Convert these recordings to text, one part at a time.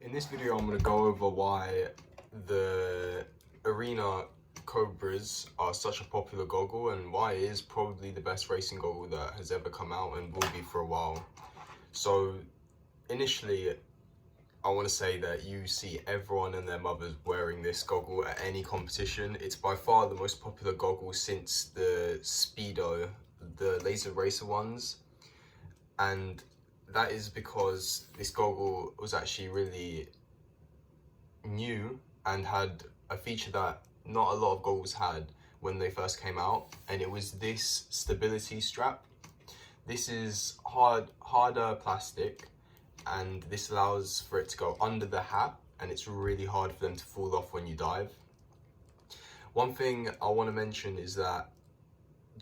In this video, I'm going to go over why the Arena Cobras are such a popular goggle and why it is probably the best racing goggle that has ever come out and will be for a while. So initially, I want to say that you see everyone and their mothers wearing this goggle at any competition. It's by far the most popular goggle since the Speedo, the laser racer ones. And that is because this goggle was actually really new and had a feature that not a lot of goggles had when they first came out, and it was this stability strap. This is harder plastic, and this allows for it to go under the hat, and it's really hard for them to fall off when you dive. One thing I want to mention is that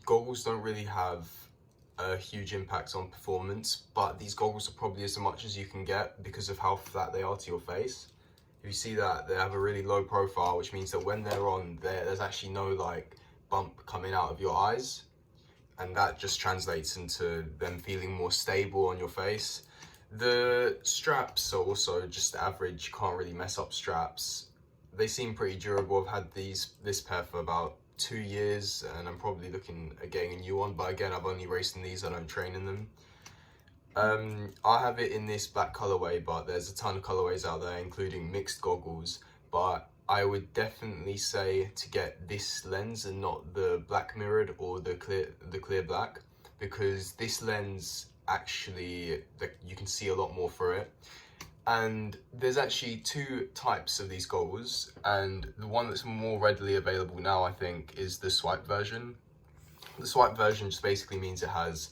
goggles don't really have a huge impact on performance, but these goggles are probably as much as you can get because of how flat they are to your face. You see that they have a really low profile, which means that when they're on, there's actually no like bump coming out of your eyes, and that just translates into them feeling more stable on your face. The straps are also just average, can't really mess up straps. They seem pretty durable. I've had this pair for about 2 years, and I'm probably looking at getting a new one, but again, I've only raced in these, I don't train in them. I have it in this black colorway, but there's a ton of colorways out there, including mixed goggles, but I would definitely say to get this lens and not the black mirrored or the clear black, because this lens actually, you can see a lot more through it. And there's actually two types of these goggles, and the one that's more readily available now, I think, is the swipe version. The swipe version just basically means it has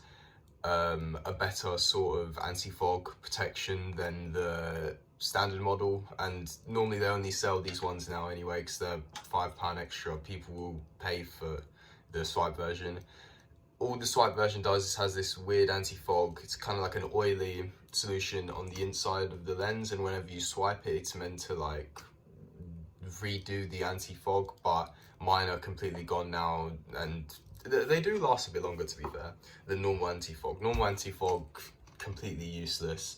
a better sort of anti-fog protection than the standard model, and normally they only sell these ones now anyway because they're £5 extra. People will pay for the swipe version. All the swipe version does is has this weird anti-fog. It's kind of like an oily solution on the inside of the lens, and whenever you swipe it, it's meant to like redo the anti-fog, but mine are completely gone now, and they do last a bit longer, to be fair, than normal anti-fog. Normal anti-fog, completely useless,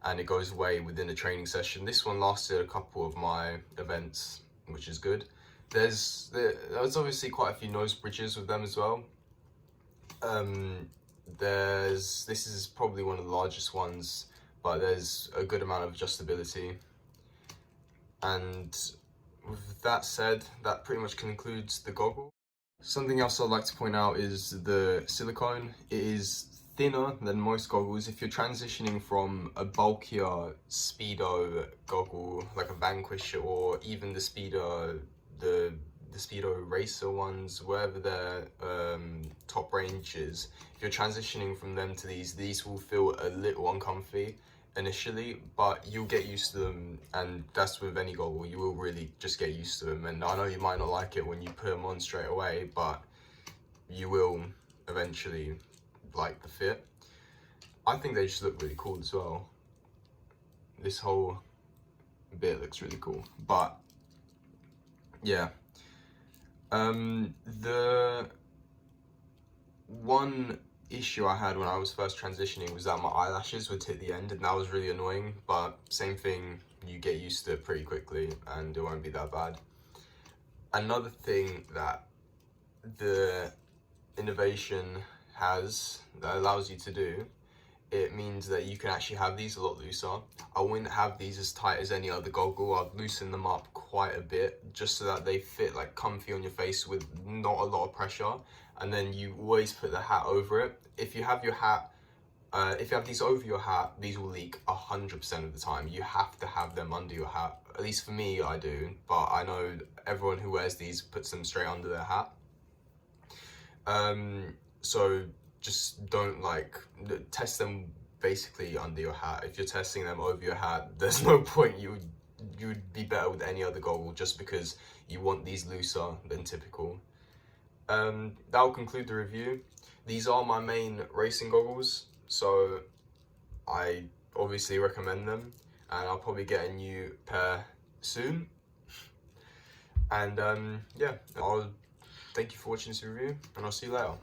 and it goes away within a training session. This one lasted a couple of my events, which is good. There's obviously quite a few nose bridges with them as well. This is probably one of the largest ones, but there's a good amount of adjustability. And with that said, that pretty much concludes the goggle. Something else I'd like to point out is the silicone. It is thinner than most goggles. If you're transitioning from a bulkier Speedo goggle, like a Vanquish, or even the Speedo racer ones, wherever their top range is, if you're transitioning from them to these will feel a little uncomfy initially, but you'll get used to them, and that's with any goggle. You will really just get used to them, and I know you might not like it when you put them on straight away, but you will eventually like the fit. I think they just look really cool as well. This whole bit looks really cool, but yeah. The one issue I had when I was first transitioning was that my eyelashes would hit the end, and that was really annoying, but same thing, you get used to it pretty quickly and it won't be that bad. Another thing that the innovation has that allows you to do, it means that you can actually have these a lot looser. I wouldn't have these as tight as any other goggle. I'd loosen them up quite a bit just so that they fit like comfy on your face with not a lot of pressure. And then you always put the hat over it. If you have your hat, if you have these over your hat, these will leak 100% of the time. You have to have them under your hat. At least for me, I do. But I know everyone who wears these puts them straight under their hat. So just don't test them basically under your hat. If you're testing them over your hat, there's no point. You'd be better with any other goggle just because you want these looser than typical. That will conclude the review. These are my main racing goggles, so I obviously recommend them, and I'll probably get a new pair soon. And yeah, I'll thank you for watching this review, and I'll see you later.